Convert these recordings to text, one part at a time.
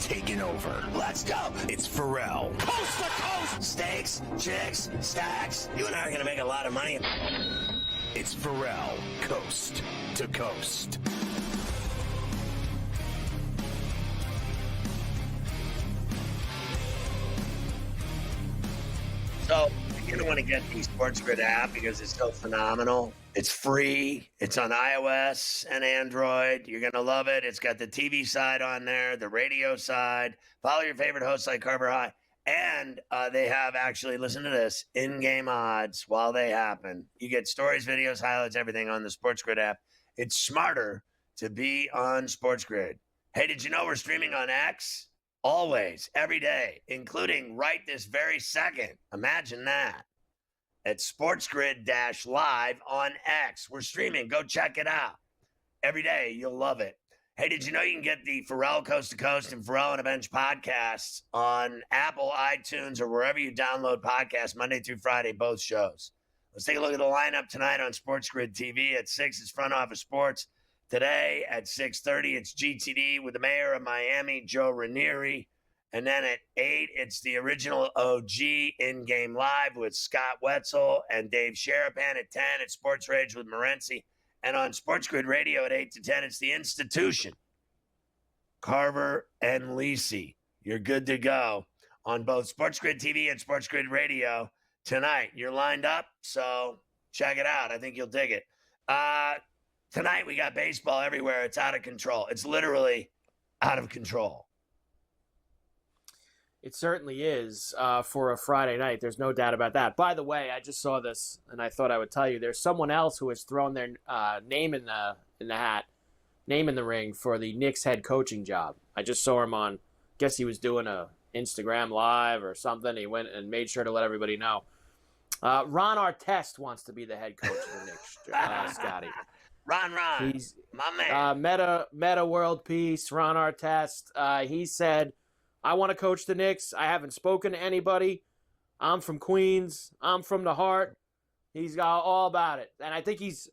taking over. Let's go. It's Ferrall. Coast to coast. Steaks, chicks, stacks. You and I are going to make a lot of money. It's Ferrall, coast to coast. So you're going to want to get the SportsGrid app because it's so phenomenal. It's free. It's on iOS and Android. You're going to love it. It's got the TV side on there, the radio side. Follow your favorite hosts like Carver High. And they have actually, listen to this, in-game odds while they happen. You get stories, videos, highlights, everything on the SportsGrid app. It's smarter to be on SportsGrid. Hey, did you know we're streaming on X? Always, every day, including right this very second. Imagine that. At SportsGrid-Live on X. We're streaming. Go check it out. Every day, you'll love it. Hey, did you know you can get the Ferrall Coast to Coast and Ferrall on a Bench podcasts on Apple, iTunes, or wherever you download podcasts Monday through Friday, both shows. Let's take a look at the lineup tonight on SportsGrid TV. At 6, it's Front Office Sports. Today at 6:30, it's GTD with the mayor of Miami, Joe Ranieri. And then at 8, it's the original OG in-game live with Scott Wetzel and Dave Sharapan. At 10, it's Sports Rage with Morency. And on SportsGrid Radio at 8 to 10, it's the institution, Carver and Lisi. You're good to go on both SportsGrid TV and SportsGrid Radio tonight. You're lined up, so check it out. I think you'll dig it. Tonight, we got baseball everywhere. It's out of control. It's literally out of control. It certainly is for a Friday night. There's no doubt about that. By the way, I just saw this, and I thought I would tell you. There's someone else who has thrown their name in the hat, name in the ring for the Knicks head coaching job. I just saw him on, guess he was doing a Instagram live or something. He went and made sure to let everybody know. Ron Artest wants to be the head coach of the Knicks, Scotty. Ron, he's my man. Meta World Peace, Ron Artest. He said, I want to coach the Knicks. I haven't spoken to anybody. I'm from Queens. I'm from the heart. He's got all about it. And I think he's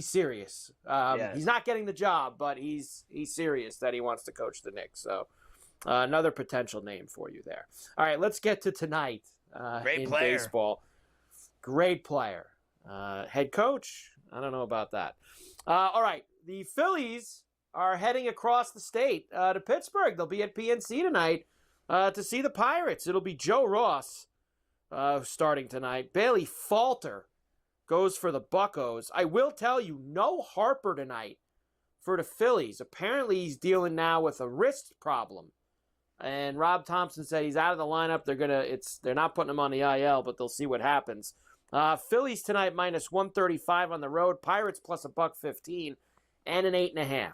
serious. Yes. He's not getting the job, but he's serious that he wants to coach the Knicks. So another potential name for you there. All right, let's get to tonight Great in player. baseball. Great player. Head coach, I don't know about that. All right, the Phillies are heading across the state to Pittsburgh. They'll be at PNC tonight to see the Pirates. It'll be Joe Ross starting tonight. Bailey Falter goes for the Buccos. I will tell you, no Harper tonight for the Phillies. Apparently, he's dealing now with a wrist problem. And Rob Thompson said he's out of the lineup. They're not putting him on the IL, but they'll see what happens. Phillies tonight minus 135 on the road. Pirates plus $1.15 and an 8.5.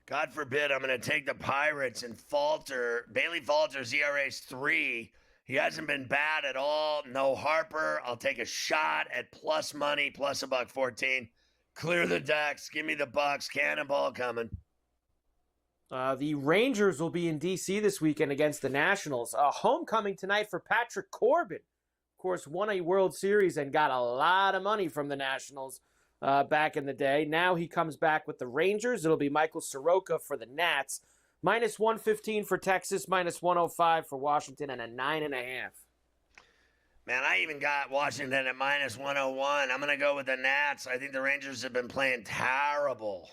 God forbid I'm going to take the Pirates and falter. Bailey Falter's ERA's 3. He hasn't been bad at all. No Harper. I'll take a shot at plus money, plus $1.14. Clear the decks. Give me the Bucks. Cannonball coming. The Rangers will be in D.C. this weekend against the Nationals. Homecoming tonight for Patrick Corbin. Of course, won a World Series and got a lot of money from the Nationals back in the day. Now he comes back with the Rangers. It'll be Michael Soroka for the Nats. Minus 115 for Texas, minus 105 for Washington, and a 9.5. Man, I even got Washington at minus 101. I'm going to go with the Nats. I think the Rangers have been playing terrible.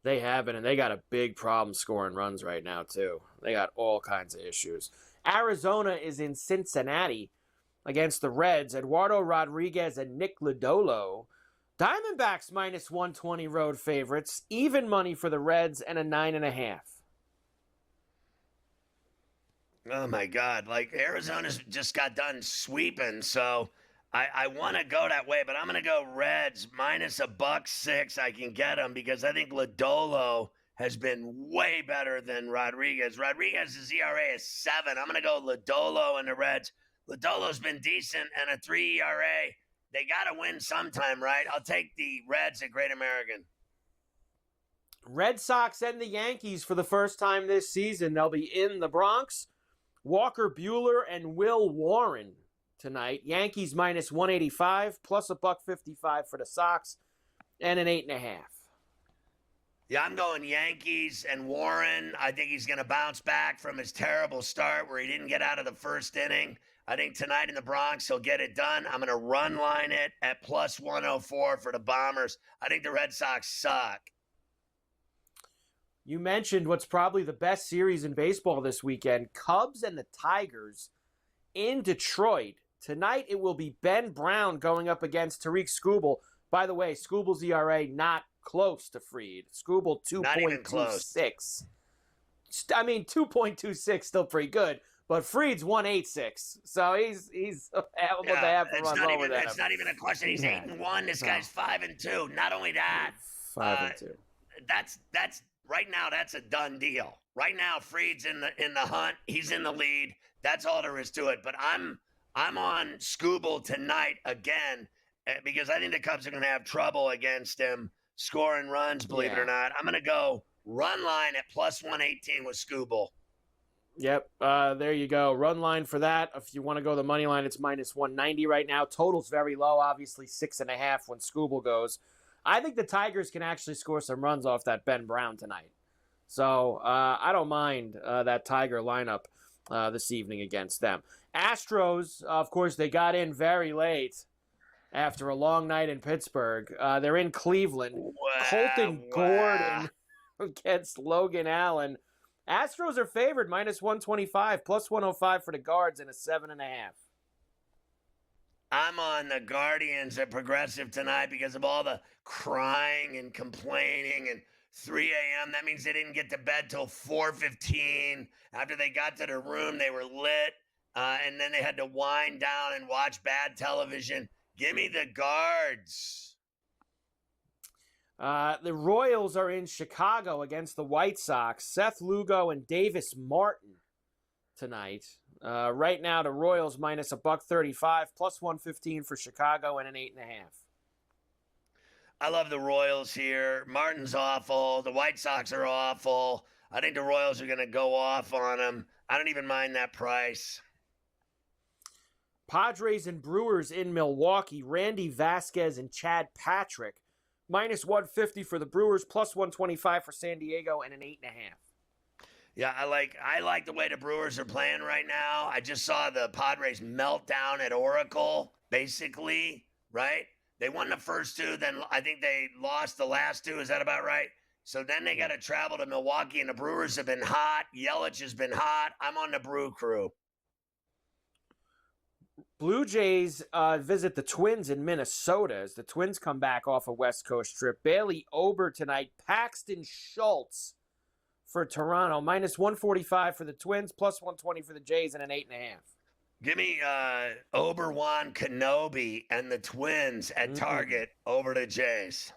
They haven't, and they got a big problem scoring runs right now, too. They got all kinds of issues. Arizona is in Cincinnati against the Reds. Eduardo Rodriguez and Nick Lodolo. Diamondbacks minus 120 road favorites. Even money for the Reds and a 9.5. Oh, my God. Like, Arizona's just got done sweeping, so I want to go that way, but I'm going to go Reds minus $1.06. I can get them because I think Lodolo has been way better than Rodriguez. Rodriguez's ERA is 7. I'm going to go Lodolo and the Reds. Lodolo's been decent and a 3 ERA. They got to win sometime, right? I'll take the Reds at Great American. Red Sox and the Yankees for the first time this season. They'll be in the Bronx. Walker Buehler and Will Warren tonight. Yankees minus 185, plus $1.55 for the Sox, and an 8.5. Yeah, I'm going Yankees and Warren. I think he's going to bounce back from his terrible start where he didn't get out of the first inning. I think tonight in the Bronx, he'll get it done. I'm going to run line it at plus 104 for the Bombers. I think the Red Sox suck. You mentioned what's probably the best series in baseball this weekend, Cubs and the Tigers in Detroit. Tonight it will be Ben Brown going up against Tariq Skubal. By the way, Skubal's ERA not close to Fried. Skubal 2.26. I mean, 2.26 still pretty good, but Fried's 1.86. So he's available to have to run lower than him. It's not even a question. He's 8-1. This guy's 5-2. Not only that, 5-2. That's right now. That's a done deal. Right now, Fried's in the hunt. He's in the lead. That's all there is to it. But I'm on Skubal tonight again because I think the Cubs are going to have trouble against him scoring runs. Believe it or not, I'm going to go run line at plus 118 with Skubal. Yep, there you go. Run line for that. If you want to go the money line, it's minus 190 right now. Total's very low, obviously 6.5 when Skubal goes. I think the Tigers can actually score some runs off that Ben Brown tonight. So I don't mind that Tiger lineup this evening against them. Astros, of course, they got in very late after a long night in Pittsburgh. They're in Cleveland. Colton Gordon against Logan Allen. Astros are favored minus 125, plus 105 for the Guards and a 7.5. I'm on the Guardians at Progressive tonight because of all the crying and complaining and 3 a.m. That means they didn't get to bed till 4:15. After they got to their room, they were lit, and then they had to wind down and watch bad television. Give me the Guards. The Royals are in Chicago against the White Sox. Seth Lugo and Davis Martin tonight. Right now, the Royals minus $135, plus 115 for Chicago and an 8.5. I love the Royals here. Martin's awful. The White Sox are awful. I think the Royals are going to go off on them. I don't even mind that price. Padres and Brewers in Milwaukee. Randy Vasquez and Chad Patrick. Minus 150 for the Brewers, plus 125 for San Diego, and an 8.5. Yeah, I like the way the Brewers are playing right now. I just saw the Padres melt down at Oracle, basically, right? They won the first two, then I think they lost the last two. Is that about right? So then they got to travel to Milwaukee, and the Brewers have been hot. Yelich has been hot. I'm on the Brew Crew. Blue Jays visit the Twins in Minnesota as the Twins come back off a West Coast trip. Bailey Ober tonight. Paxton Schultz for Toronto. Minus 145 for the Twins, plus 120 for the Jays, and an 8.5. Give me Obi-Wan Kenobi and the Twins at Target over the Jays.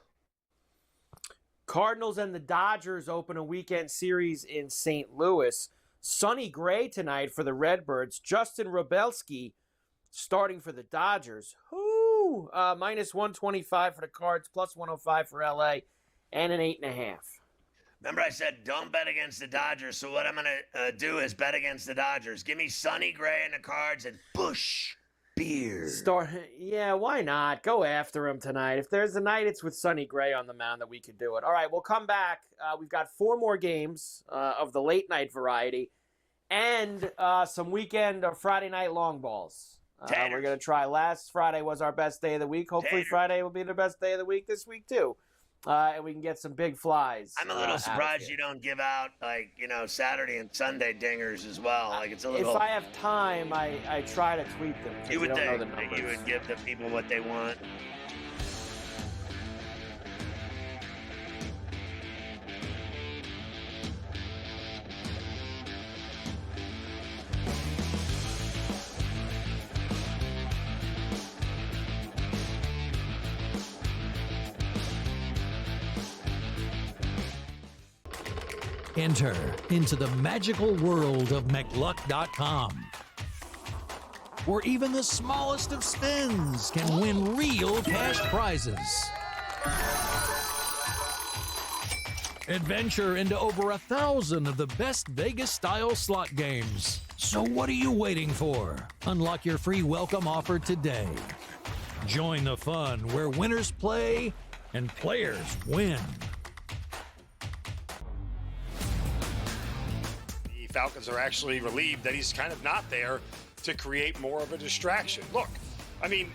Cardinals and the Dodgers open a weekend series in St. Louis. Sonny Gray tonight for the Redbirds. Justin Robelski starting for the Dodgers. Minus 125 for the Cards, plus 105 for LA, and an 8.5. Remember I said don't bet against the Dodgers, so what I'm going to do is bet against the Dodgers. Give me Sonny Gray and the Cards and Busch Beer. Yeah, why not? Go after him tonight. If there's a night, it's with Sonny Gray on the mound that we could do it. All right, we'll come back. We've got 4 more games of the late night variety and some weekend or Friday night long balls. We're going to try. Last Friday was our best day of the week. Hopefully Friday will be the best day of the week this week too. And we can get some big flies. I'm a little surprised you don't give out, Saturday and Sunday dingers as well. It's a little. If I have time, I try to tweet them. You would think that you would give the people what they want. Enter into the magical world of McLuck.com, where even the smallest of spins can win real cash prizes. Adventure into over 1,000 of the best Vegas-style slot games. So what are you waiting for? Unlock your free welcome offer today. Join the fun where winners play and players win. Falcons are actually relieved that he's kind of not there to create more of a distraction. Look, I mean,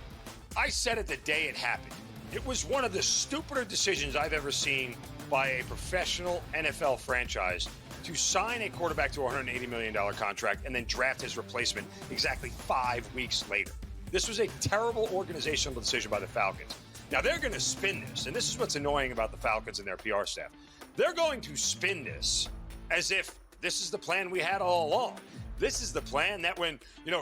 I said it the day it happened. It was one of the stupider decisions I've ever seen by a professional NFL franchise to sign a quarterback to a $180 million contract and then draft his replacement exactly 5 weeks later. This was a terrible organizational decision by the Falcons. Now, they're going to spin this, and this is what's annoying about the Falcons and their PR staff. They're going to spin this as if this is the plan we had all along. This is the plan that when,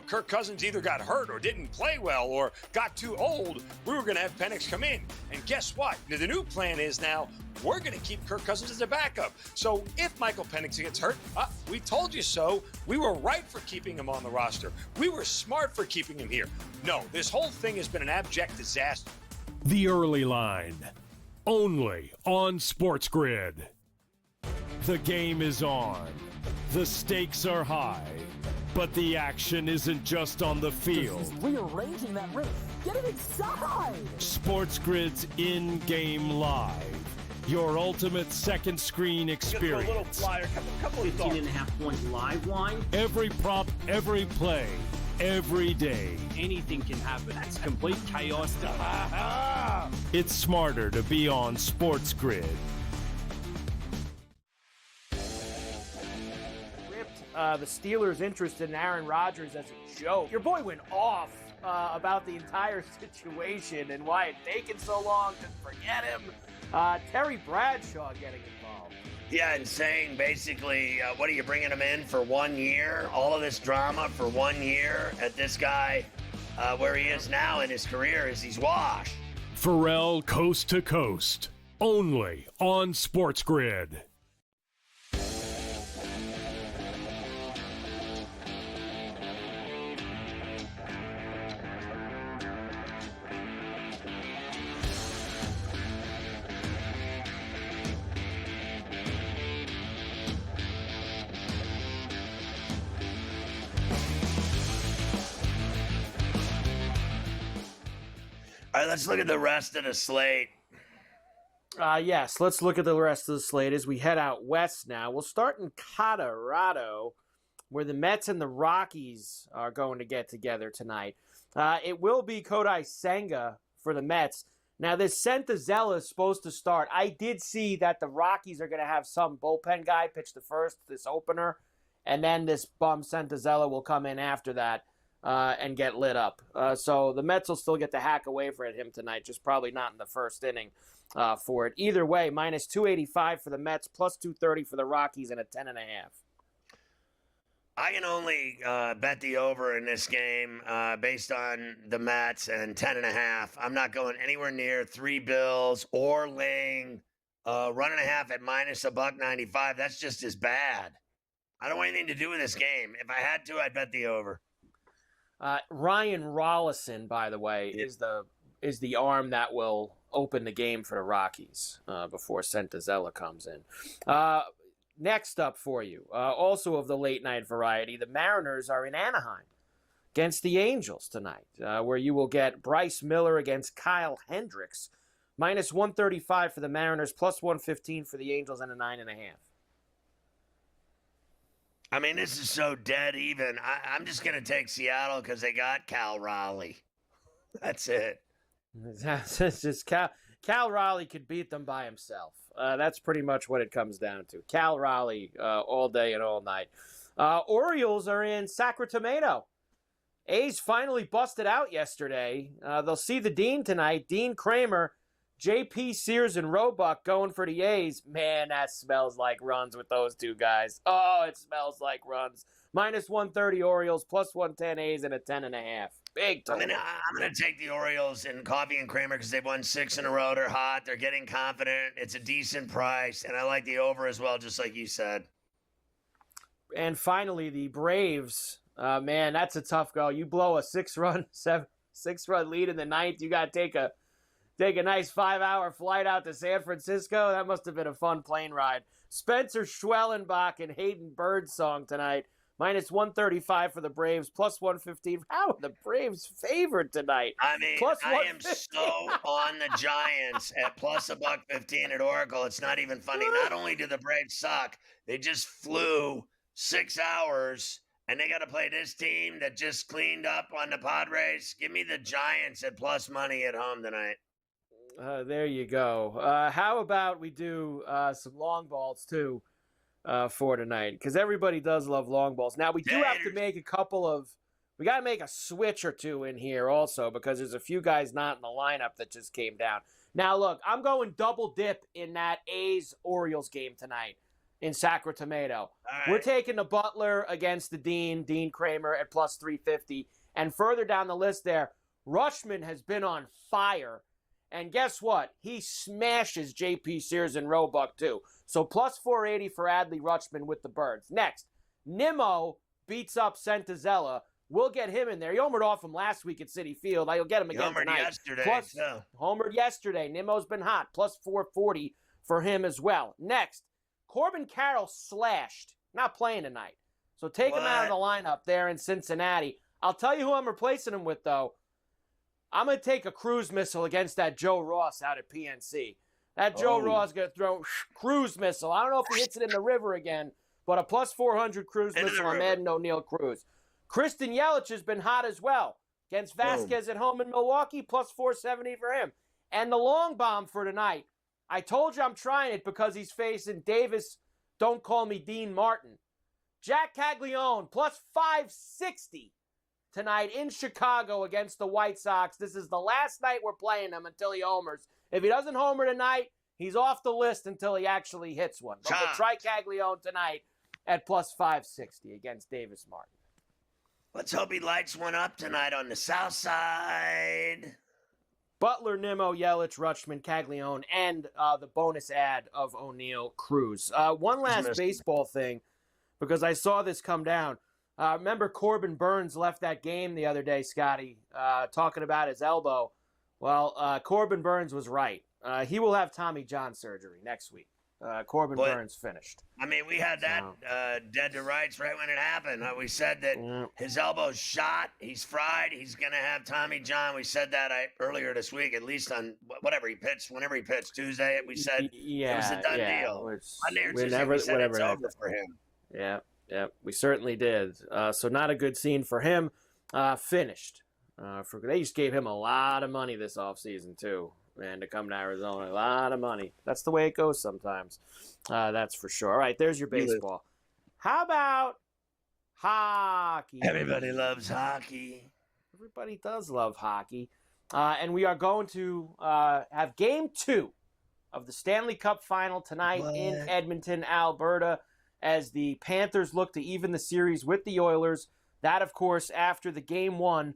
Kirk Cousins either got hurt or didn't play well or got too old, we were going to have Penix come in. And guess what? The new plan is now we're going to keep Kirk Cousins as a backup. So if Michael Penix gets hurt, we told you so. We were right for keeping him on the roster. We were smart for keeping him here. No, this whole thing has been an abject disaster. The Early Line, only on SportsGrid. The game is on. The stakes are high, but the action isn't just on the field. He's rearranging that ring. Get it inside! SportsGrid's in-game live. Your ultimate second screen experience. A little flyer, couple of 15.5-point live line. Every prop, every play, every day. Anything can happen. That's complete chaos. It's smarter to be on SportsGrid. The Steelers interested in Aaron Rodgers as a joke. Your boy went off about the entire situation and why it taken so long to forget him. Terry Bradshaw getting involved. Yeah, and saying basically, what are you bringing him in for 1 year? All of this drama for 1 year at this guy, where he is now in his career is he's washed. Ferrall coast to coast, only on SportsGrid. All right, let's look at the rest of the slate. Yes, let's look at the rest of the slate as we head out west now. We'll start in Colorado, where the Mets and the Rockies are going to get together tonight. It will be Kodai Senga for the Mets. Now, this Santazella is supposed to start. I did see that the Rockies are going to have some bullpen guy pitch the first, this opener, and then this bum Santazella will come in after that. And get lit up. So the Mets will still get to hack away for him tonight, just probably not in the first inning for it. Either way, minus 285 for the Mets, plus 230 for the Rockies, and a 10.5. I can only bet the over in this game based on the Mets and 10.5. I'm not going anywhere near 3 bills or laying 1.5 at minus $1.95. That's just as bad. I don't want anything to do with this game. If I had to, I'd bet the over. Ryan Rollison, by the way, is the arm that will open the game for the Rockies before Santazella comes in. Next up for you, also of the late night variety, the Mariners are in Anaheim against the Angels tonight, where you will get Bryce Miller against Kyle Hendricks, minus 135 for the Mariners, plus 115 for the Angels, and a 9.5. I mean, this is so dead even. I'm just going to take Seattle because they got Cal Raleigh. That's it. It's just Cal Raleigh could beat them by himself. That's pretty much what it comes down to. Cal Raleigh all day and all night. Orioles are in Sacramento. A's finally busted out yesterday. They'll see the Dean tonight. Dean Kramer, J.P. Sears, and Roebuck going for the A's. Man, that smells like runs with those two guys. Oh, it smells like runs. Minus 130 Orioles, plus 110 A's, and a 10.5. Big total. I'm going to take the Orioles and Coffee and Kramer because they've won 6 in a row. They're hot. They're getting confident. It's a decent price, and I like the over as well, just like you said. And finally, the Braves. Man, that's a tough go. You blow a six-run lead in the ninth. You got to take a nice 5-hour flight out to San Francisco. That must have been a fun plane ride. Spencer Schwellenbach and Hayden Birdsong tonight. Minus 135 for the Braves, plus 115. How are the Braves favored tonight? I mean, I am so on the Giants at plus $1.15 at Oracle. It's not even funny. Not only do the Braves suck, they just flew 6 hours, and they got to play this team that just cleaned up on the Padres. Give me the Giants at plus money at home tonight. There you go. How about we do some long balls, too, for tonight? Because everybody does love long balls. Now, we do have to make we got to make a switch or two in here also, because there's a few guys not in the lineup that just came down. Now, look, I'm going double dip in that A's-Orioles game tonight in Sacramento. Right. We're taking the Butler against the Dean Kramer at plus 350. And further down the list there, Rutschman has been on fire. And guess what? He smashes J.P. Sears and Roebuck, too. So plus 480 for Adley Rutschman with the Birds. Next, Nimmo beats up Sentazella. We'll get him in there. He homered off him last week at Citi Field. I'll get him again tonight. Homered yesterday. Nimmo's been hot. Plus 440 for him as well. Next, Corbin Carroll slashed. Not playing tonight. So take him out of the lineup there in Cincinnati. I'll tell you who I'm replacing him with, though. I'm going to take a cruise missile against that Joe Ross out at PNC. That Joe Ross is going to throw cruise missile. I don't know if he hits it in the river again, but a plus 400 cruise missile on Madden O'Neill Cruz. Kristen Yelich has been hot as well. Against Vasquez at home in Milwaukee, plus 470 for him. And the long bomb for tonight. I told you I'm trying it because he's facing Davis, don't call me Dean Martin. Jack Caglione, plus 560 tonight in Chicago against the White Sox. This is the last night we're playing him until he homers. If he doesn't homer tonight, he's off the list until he actually hits one. But we'll try Caglione tonight at plus 560 against Davis Martin. Let's hope he lights one up tonight on the south side. Butler, Nimmo, Yelich, Rutschman, Caglione, and the bonus ad of O'Neill Cruz. One last baseball thing, because I saw this come down. Remember Corbin Burns left that game the other day, Scotty, talking about his elbow. Well, Corbin Burns was right. He will have Tommy John surgery next week. Burns finished. I mean, we had that dead to rights right when it happened. We said that his elbow's shot. He's fried. He's going to have Tommy John. We said that earlier this week, at least on whenever he pitched Tuesday. We said it was a done deal. Monday or Tuesday, we said it's over for him. Yeah, we certainly did. So not a good scene for him. Finished. They just gave him a lot of money this offseason, too. Man, to come to Arizona, a lot of money. That's the way it goes sometimes. That's for sure. All right, there's your baseball. How about hockey? Everybody loves hockey. Everybody does love hockey. And we are going to have Game 2 of the Stanley Cup Final tonight in Edmonton, Alberta, as the Panthers look to even the series with the Oilers. That, of course, after the Game 1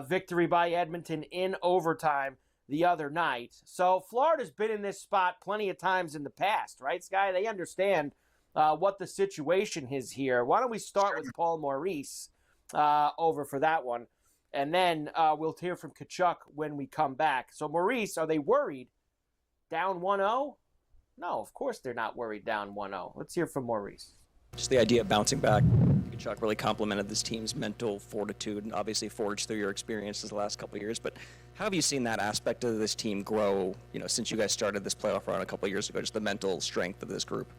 victory by Edmonton in overtime the other night. So Florida's been in this spot plenty of times in the past, right, Sky? They understand what the situation is here. Why don't we start with Paul Maurice over for that one, and then we'll hear from Kachuk when we come back. So Maurice, are they worried? Down 1-0? No, of course they're not worried down 1-0. Let's hear from Maurice. Just the idea of bouncing back. Chuck really complimented this team's mental fortitude and obviously forged through your experiences the last couple of years. But how have you seen that aspect of this team grow, since you guys started this playoff run a couple of years ago, just the mental strength of this group?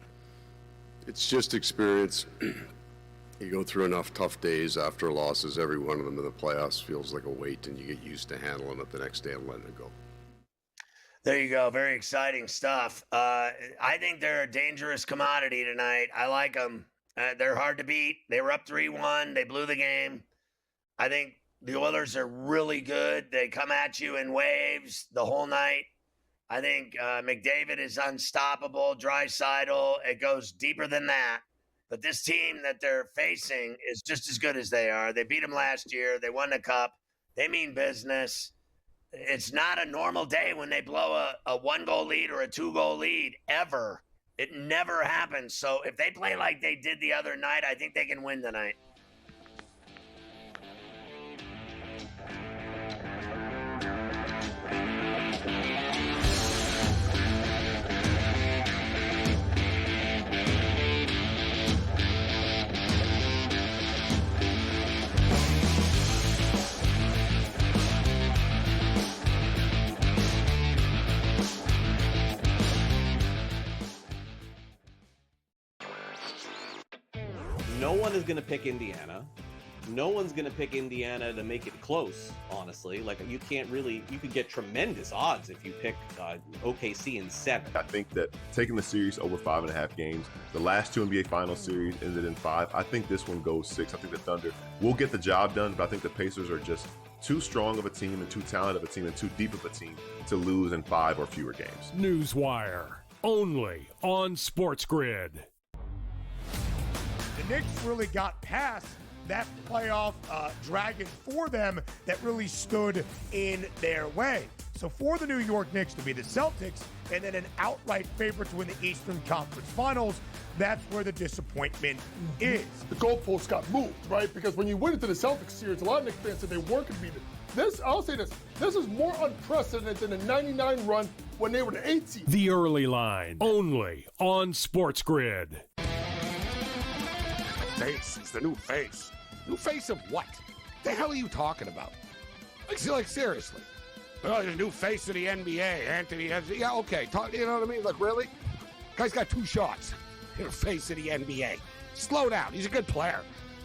It's just experience. You go through enough tough days after losses, every one of them in the playoffs feels like a weight, and you get used to handling it the next day and letting it go. There you go. Very exciting stuff. I think they're a dangerous commodity tonight. I like them. They're hard to beat. They were up 3-1. They blew the game. I think the Oilers are really good. They come at you in waves the whole night. I think McDavid is unstoppable. Draisaitl, it goes deeper than that. But this team that they're facing is just as good as they are. They beat them last year. They won the Cup. They mean business. It's not a normal day when they blow a 1-goal lead or a 2-goal lead, ever. It never happens. So if they play like they did the other night, I think they can win tonight. no one is going to pick Indiana. No one's going to pick Indiana to make it close, honestly. Like, you could get tremendous odds if you pick OKC in 7. I think that taking the series over 5.5 games, the last 2 NBA Finals series ended in 5. I think this one goes 6. I think the Thunder will get the job done, but I think the Pacers are just too strong of a team and too talented of a team and too deep of a team to lose in 5 or fewer games. Newswire, only on SportsGrid. The Knicks really got past that playoff dragon for them that really stood in their way. So for the New York Knicks to be the Celtics and then an outright favorite to win the Eastern Conference Finals, that's where the disappointment is. The goalposts got moved, right? Because when you went into the Celtics series, a lot of Knicks fans said they weren't going to be this. I'll say this. This is more unprecedented than the 99 run when they were the 8th seed. The Early Line, only on SportsGrid. Face. He's the new face. New face of what? The hell are you talking about? Like seriously. Oh, the new face of the NBA, Anthony. Yeah, okay. You know what I mean? Like, really? Guy's got 2 shots. You're the face of the NBA. Slow down. He's a good player.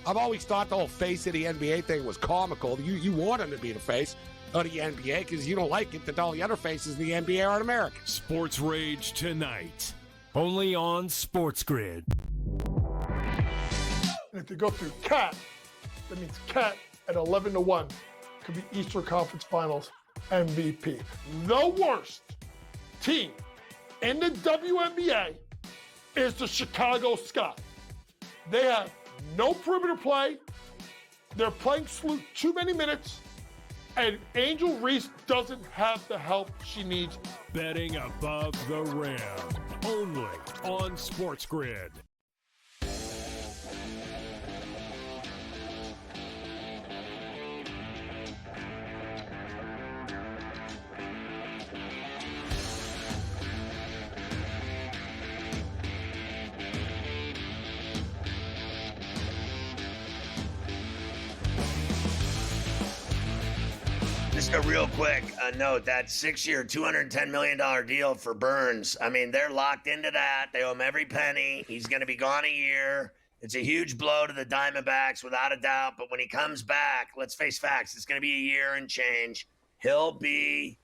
I've always thought the whole face of the NBA thing was comical. You want him to be the face of the NBA because you don't like it that all the other faces of the NBA aren't American. Sports Rage tonight, only on SportsGrid. And if you go through Cat, that means Cat at 11-1 could be Eastern Conference Finals MVP. The worst team in the WNBA is the Chicago Sky. They have no perimeter play. They're playing Sloot too many minutes. And Angel Reese doesn't have the help she needs. Betting above the rim, only on SportsGrid. Just a real quick note, that 6-year, $210 million deal for Burns. I mean, they're locked into that. They owe him every penny. He's going to be gone a year. It's a huge blow to the Diamondbacks, without a doubt. But when he comes back, let's face facts, it's going to be a year and change. He'll be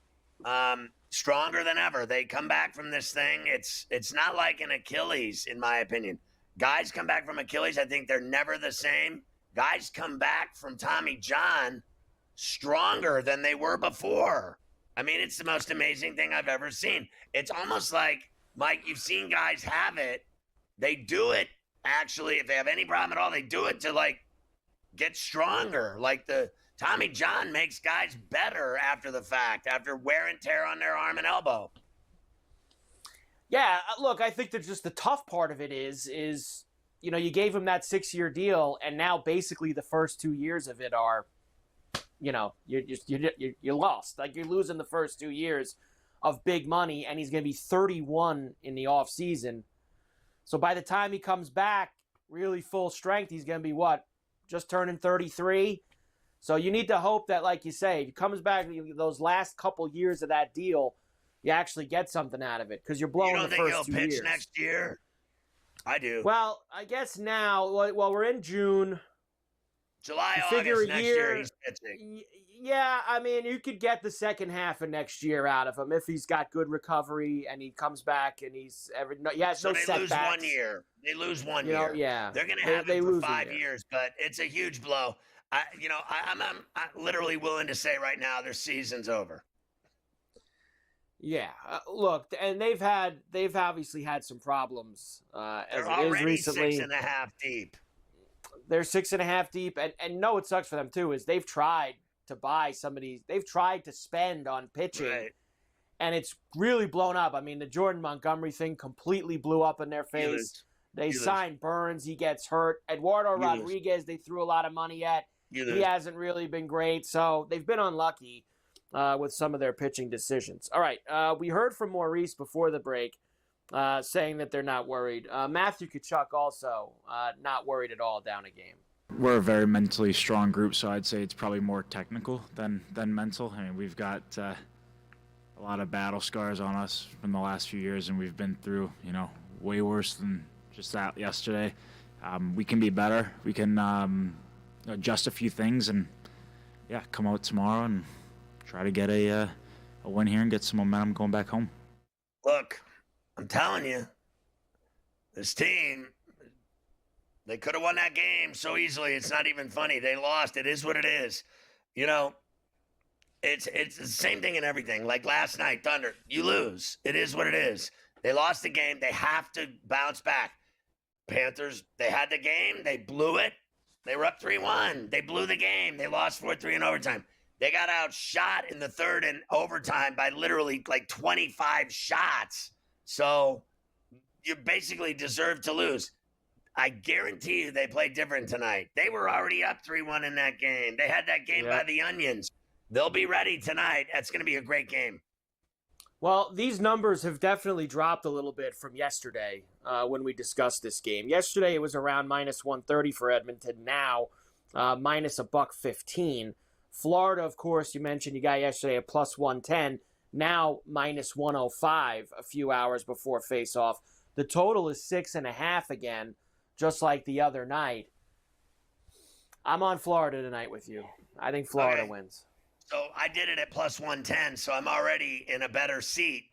stronger than ever. They come back from this thing. It's not like an Achilles, in my opinion. Guys come back from Achilles, I think they're never the same. Guys come back from Tommy John stronger than they were before. I mean, it's the most amazing thing I've ever seen. It's almost like, Mike, you've seen guys have it. They do it, actually, if they have any problem at all, they do it to, like, get stronger. Like, the Tommy John makes guys better after the fact, after wear and tear on their arm and elbow. Yeah, look, I think that just the tough part of it is you know, you gave him that 6-year deal, and now basically the first 2 years of it are, you know, you're lost. Like, you're losing the first 2 years of big money, and he's going to be 31 in the offseason. So by the time he comes back, really full strength, he's going to be what? Just turning 33? So you need to hope that, like you say, if he comes back those last couple years of that deal, you actually get something out of it, because you're blowing the first 2 years. You don't think he'll pitch next year? I do. Well, I guess now, well, we're in June. July, August next year, he's pitching. Yeah, I mean, you could get the second half of next year out of him if he's got good recovery and he comes back and he's no setbacks. They lose 1 year. They lose 1 year. Yeah, they're going to have him for 5 years, but it's a huge blow. I'm literally willing to say right now their season's over. Yeah, look, and they've obviously had some problems. They're already recently 6.5 deep. They're 6.5 deep, and no, it sucks for them too. Is they've tried to buy somebody, they've tried to spend on pitching, right, and it's really blown up. I mean, the Jordan Montgomery thing completely blew up in their face. They signed Burns, he gets hurt. Eduardo Rodriguez, they threw a lot of money at. He hasn't really been great, so they've been unlucky with some of their pitching decisions. All right, we heard from Maurice before the break, saying that they're not worried. Matthew Tkachuk also not worried at all down a game. We're a very mentally strong group, so I'd say it's probably more technical than mental. I mean, we've got a lot of battle scars on us from the last few years, and we've been through, way worse than just that yesterday. we can be better. We can adjust a few things and, yeah, come out tomorrow and try to get a win here and get some momentum going back home. Look, I'm telling you, this team, they could have won that game so easily. It's not even funny. They lost. It is what it is. You know, it's the same thing in everything. Like last night, Thunder, you lose. It is what it is. They lost the game. They have to bounce back. Panthers, they had the game. They blew it. They were up 3-1. They blew the game. They lost 4-3 in overtime. They got outshot in the third in overtime by literally like 25 shots. So you basically deserve to lose. I guarantee you they played different tonight. They were already up 3-1 in that game. They had that game by the onions. They'll be ready tonight. That's going to be a great game. Well, these numbers have definitely dropped a little bit from yesterday when we discussed this game. Yesterday it was around minus 130 for Edmonton. Now minus $1.15. Florida, of course, you mentioned you got yesterday at plus 110. Now minus 105 a few hours before face-off. The total is 6.5 again, just like the other night. I'm on Florida tonight with you. I think Florida wins. So I did it at plus 110, so I'm already in a better seat.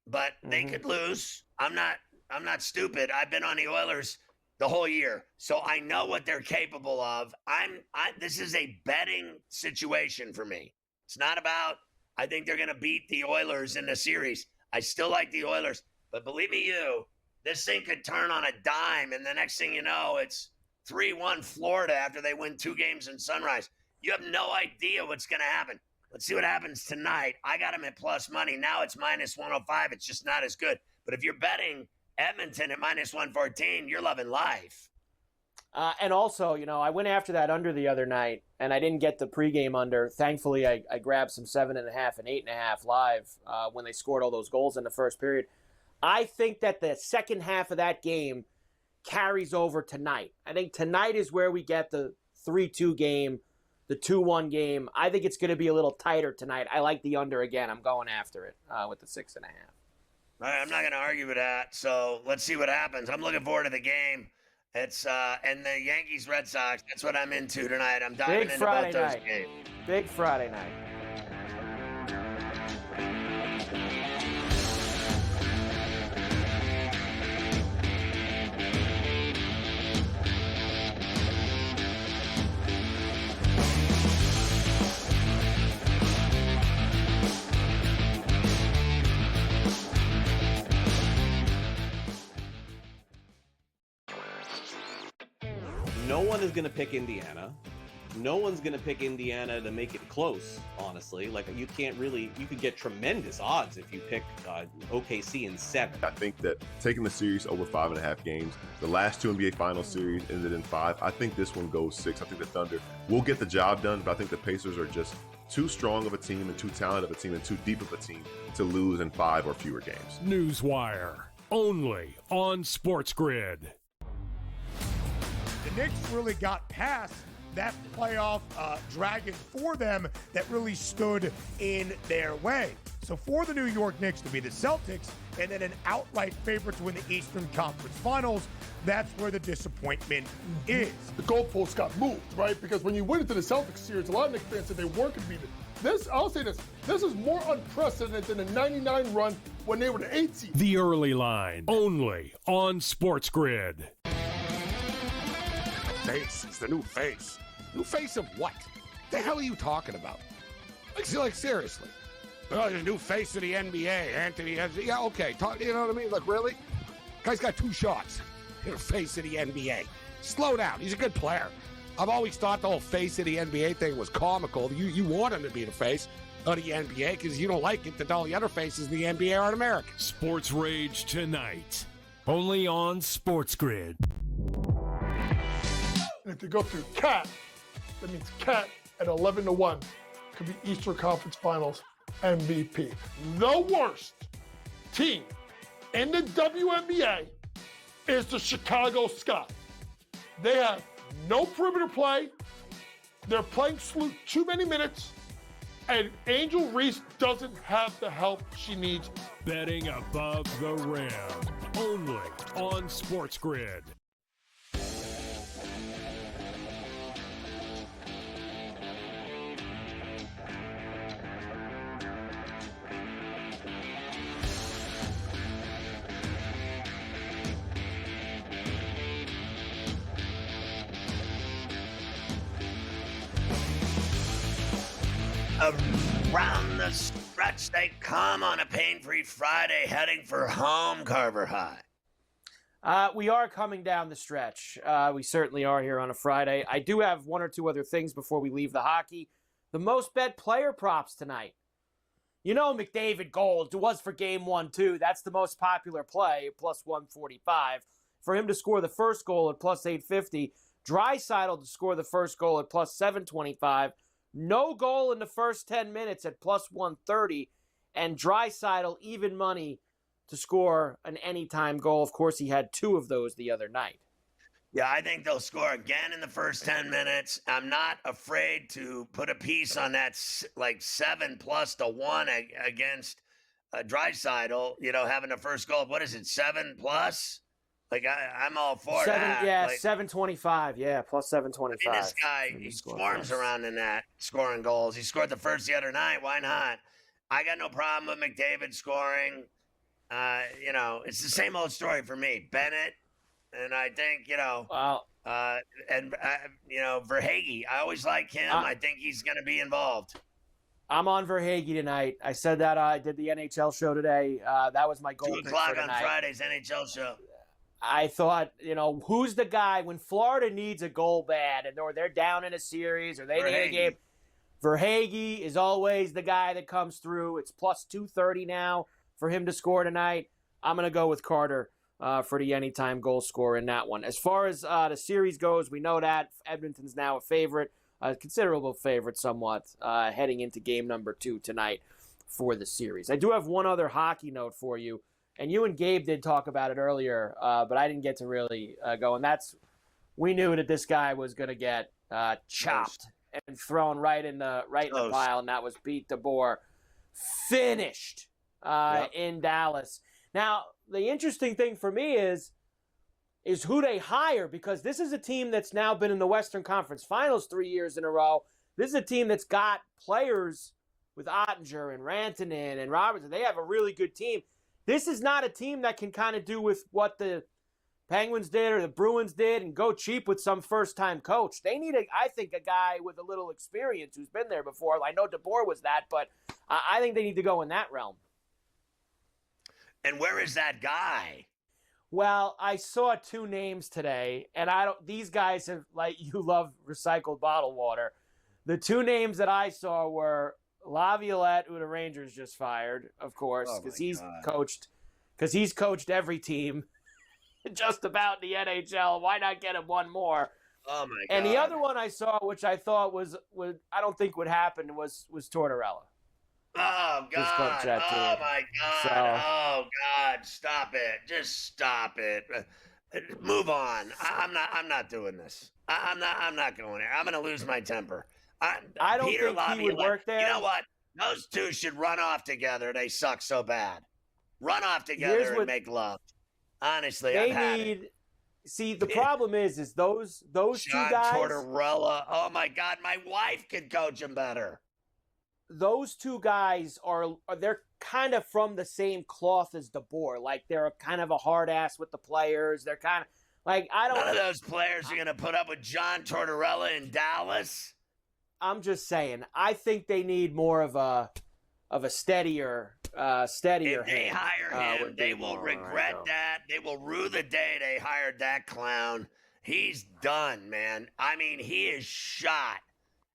But they could lose. I'm not stupid. I've been on the Oilers the whole year, so I know what they're capable of. This is a betting situation for me. It's not about I think they're going to beat the Oilers in the series. I still like the Oilers, but believe me, this thing could turn on a dime, and the next thing you know, it's 3-1 Florida after they win 2 games in Sunrise. You have no idea what's going to happen. Let's see what happens tonight. I got them at plus money. Now it's minus 105. It's just not as good. But if you're betting Edmonton at minus 114, you're loving life. And also, I went after that under the other night, and I didn't get the pregame under. Thankfully, I grabbed some 7.5 and 8.5 live when they scored all those goals in the first period. I think that the second half of that game carries over tonight. I think tonight is where we get the 3-2 game, the 2-1 game. I think it's going to be a little tighter tonight. I like the under again. I'm going after it with the 6.5. All right, I'm not going to argue with that. So let's see what happens. I'm looking forward to the game. It's and the Yankees Red Sox. That's what I'm into tonight. I'm diving into both those games. Big Friday night. No one is going to pick Indiana. No one's going to pick Indiana to make it close, honestly. Like, you could get tremendous odds if you pick OKC in 7. I think that taking the series over 5.5 games, the last 2 NBA Finals series ended in 5. I think this one goes 6. I think the Thunder will get the job done, but I think the Pacers are just too strong of a team and too talented of a team and too deep of a team to lose in 5 or fewer games. Newswire, only on SportsGrid. The Knicks really got past that playoff dragon for them that really stood in their way. So for the New York Knicks to be the Celtics and then an outright favorite to win the Eastern Conference Finals, that's where the disappointment is. The goalposts got moved, right? Because when you went into the Celtics series, a lot of Knicks fans said they weren't going to beat it. I'll say this is more unprecedented than the 99 run when they were the 8 seed. The Early Line, only on SportsGrid. Face. It's the new face. New face of what? The hell are you talking about? Like seriously. Oh, the new face of the NBA, Anthony. Yeah, okay. You know what I mean? Like, really? Guy's got 2 shots. You're the face of the NBA. Slow down. He's a good player. I've always thought the whole face of the NBA thing was comical. You want him to be the face of the NBA because you don't like it that all the other faces in the NBA aren't American. Sports Rage tonight, only on SportsGrid. And if they go through Cat, that means Cat at 11-1 could be Eastern Conference Finals MVP. The worst team in the WNBA is the Chicago Sky. They have no perimeter play. They're playing Sloot too many minutes. And Angel Reese doesn't have the help she needs. Betting above the rim, only on SportsGrid. Around the stretch they come on a pain-free Friday, heading for home, Carver High. We are coming down the stretch. We certainly are here on a Friday. I do have one or two other things before we leave the hockey. The most bet player props tonight. You know McDavid goals. It was for game 1, too. That's the most popular play, plus 145. For him to score the first goal at plus 850. Draisaitl to score the first goal at plus 725. No goal in the first 10 minutes at plus 130. And Draisaitl even money to score an anytime goal. Of course, he had 2 of those the other night. Yeah, I think they'll score again in the first 10 minutes. I'm not afraid to put a piece on that, like 7+ to 1 against Draisaitl, having the first goal. What is it, 7+? Like, I'm all for that. Yeah, like, 725. Yeah, plus 725. I mean, this guy, he swarms around in that, scoring goals. He scored the first the other night. Why not? I got no problem with McDavid scoring. It's the same old story for me. Bennett, and I think, Verhaeghe. I always like him. I think he's going to be involved. I'm on Verhaeghe tonight. I said that I did the NHL show today. That was my goal. 2 o'clock on Friday's NHL show. I thought, who's the guy when Florida needs a goal bad, or they're down in a series, or they need a game? Verhaeghe is always the guy that comes through. It's plus 230 now for him to score tonight. I'm going to go with Carter for the anytime goal scorer in that one. As far as the series goes, we know that Edmonton's now a favorite, a considerable favorite somewhat, heading into game number 2 tonight for the series. I do have one other hockey note for you, and you and Gabe did talk about it earlier, but I didn't get to really go, and that's we knew that this guy was going to get chopped and thrown right in the pile, and that was Pete DeBoer. Finished in Dallas. Now, the interesting thing for me is who they hire, because this is a team that's now been in the Western Conference Finals 3 years in a row. This is a team that's got players with Ottinger and Rantanen and Robertson. They have a really good team. This is not a team that can kind of do with what the Penguins did or the Bruins did and go cheap with some first-time coach. They need, I think, a guy with a little experience who's been there before. I know DeBoer was that, but I think they need to go in that realm. And where is that guy? Well, I saw 2 names today, and these guys have, like, you love recycled bottled water. The 2 names that I saw were Laviolette, who the Rangers just fired, of course, because he's coached every team just about in the NHL. Why not get him one more? Oh my God! And the other one I saw, which I thought was I don't think would happen, was Tortorella. Oh God! Oh my God! Oh God! Stop it! Just stop it! Move on. I'm not doing this. I'm not going there. I'm going to lose my temper. I don't think he would work there. You know what? Those 2 should run off together. They suck so bad. Run off together and make love. Honestly, I've had it. See, the problem is those John 2 guys. Tortorella. Oh my God, my wife could coach him better. Those 2 guys they're kind of from the same cloth as DeBoer. Like, they're kind of a hard ass with the players. They're kind of like, None of those players are going to put up with John Tortorella in Dallas. I'm just saying. I think they need more of a steadier If they hand, hire him, they will regret that. They will rue the day they hired that clown. He's done, man. I mean, he is shot.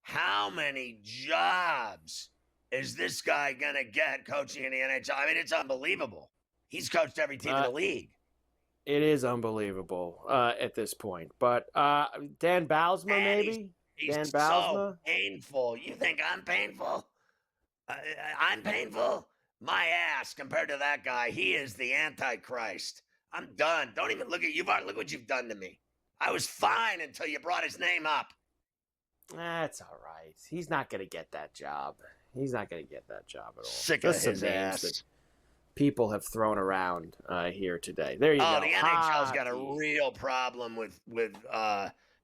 How many jobs is this guy going to get coaching in the NHL? I mean, it's unbelievable. He's coached every team in the league. It is unbelievable at this point. But Dan Bylsma, maybe? He's so painful. You think I'm painful? I'm painful? My ass compared to that guy. He is the Antichrist. I'm done. Don't even look at you. Look what you've done to me. I was fine until you brought his name up. That's all right. He's not going to get that job. He's not going to get that job at all. Sick of his ass. That people have thrown around here today. There you go. The NHL's got a real problem with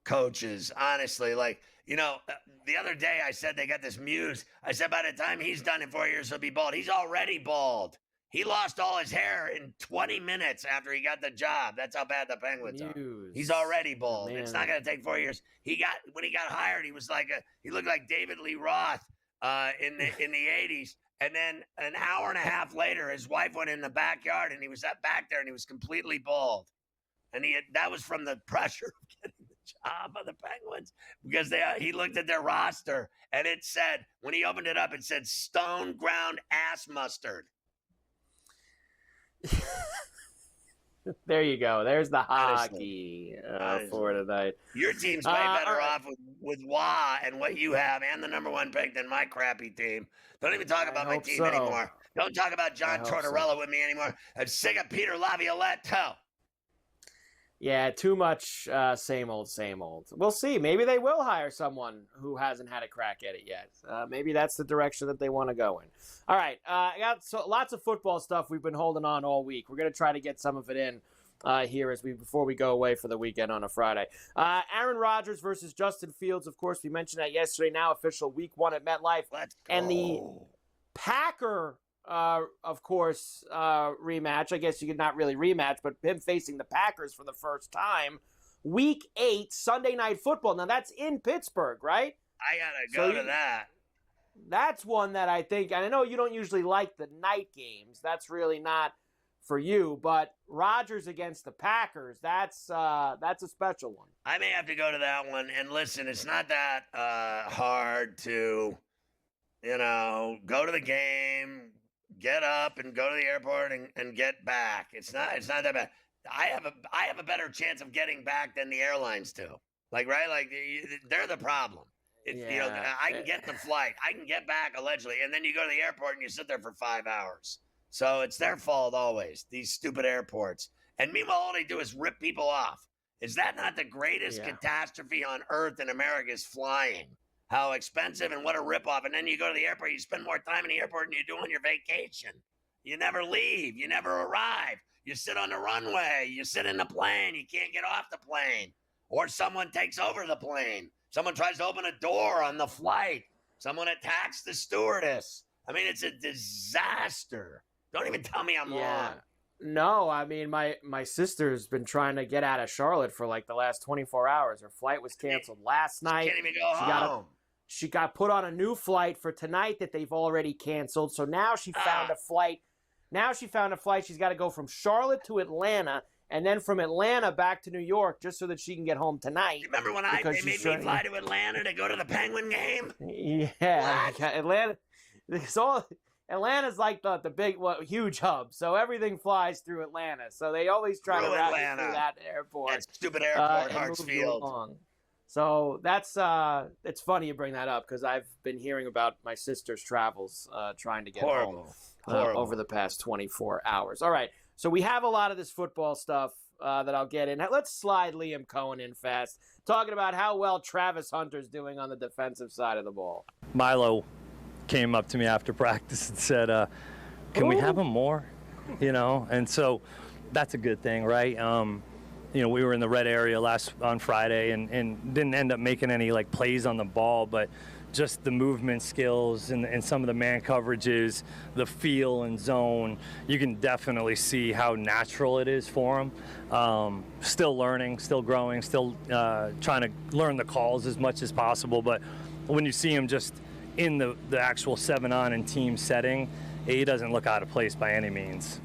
coaches. Honestly, the other day I said they got this Muse. I said by the time he's done in 4 years, he'll be bald. He's already bald. He lost all his hair in 20 minutes after he got the job. That's how bad the Penguins are. He's already bald. Man. It's not going to take 4 years. When he got hired, he was he looked like David Lee Roth in the 80s. And then an hour and a half later, his wife went in the backyard, and he was up back there, and he was completely bald. And that was from the pressure of getting the job of the Penguins, because he looked at their roster, and it said, when he opened it up, it said stone ground ass mustard. There you go. There's the hockey for tonight. Your team's way better off with Wah and what you have and the number 1 pick than my crappy team. Don't even talk about my team anymore. Don't talk about John Tortorella with me anymore. I'm sick of Peter Laviolette, too. Yeah, too much same old, same old. We'll see. Maybe they will hire someone who hasn't had a crack at it yet. Maybe that's the direction that they want to go in. All right, I got lots of football stuff we've been holding on all week. We're going to try to get some of it in here before we go away for the weekend on a Friday. Aaron Rodgers versus Justin Fields. Of course, we mentioned that yesterday. Now official week 1 at MetLife. Let's go. And the Packer of course, rematch. I guess you could not really rematch, but him facing the Packers for the first time. Week 8, Sunday Night Football. Now, that's in Pittsburgh, right? I got to go to that. That's one that I think, and I know you don't usually like the night games. That's really not for you, but Rodgers against the Packers, that's a special one. I may have to go to that one. And listen, it's not that hard to, go to the game, get up and go to the airport and get back. It's not that bad. I have a better chance of getting back than the airlines do. Like, right? Like, they're the problem. I can get the flight. I can get back allegedly. And then you go to the airport and you sit there for 5 hours. So it's their fault always, these stupid airports. And meanwhile, all they do is rip people off. Is that not the greatest catastrophe on earth in America is flying? How expensive and what a ripoff. And then you go to the airport, you spend more time in the airport than you do on your vacation. You never leave. You never arrive. You sit on the runway. You sit in the plane. You can't get off the plane. Or someone takes over the plane. Someone tries to open a door on the flight. Someone attacks the stewardess. I mean, it's a disaster. Don't even tell me I'm wrong. No, I mean, my sister's been trying to get out of Charlotte for like the last 24 hours. Her flight was canceled last night. She can't even go home. She got put on a new flight for tonight that they've already canceled. So now she found a flight. Now she found a flight. She's got to go from Charlotte to Atlanta and then from Atlanta back to New York just so that she can get home tonight. Remember when they made me fly to Atlanta to go to the Penguin game? Yeah. Atlanta. Atlanta's like the big, huge hub. So everything flies through Atlanta. So they always try to route through that airport. That stupid airport, Hartsfield. So that's it's funny you bring that up because I've been hearing about my sister's travels trying to get home over the past 24 hours. All right, so we have a lot of this football stuff that I'll get in. Let's slide Liam Cohen in fast, talking about how well Travis Hunter's doing on the defensive side of the ball. Milo came up to me after practice and said, can we have him more? And so that's a good thing, right? We were in the red area on Friday and didn't end up making any plays on the ball, but just the movement skills and some of the man coverages, the feel and zone, you can definitely see how natural it is for him. Still learning, still growing, still trying to learn the calls as much as possible, but when you see him just in the actual 7-on and team setting, he doesn't look out of place by any means.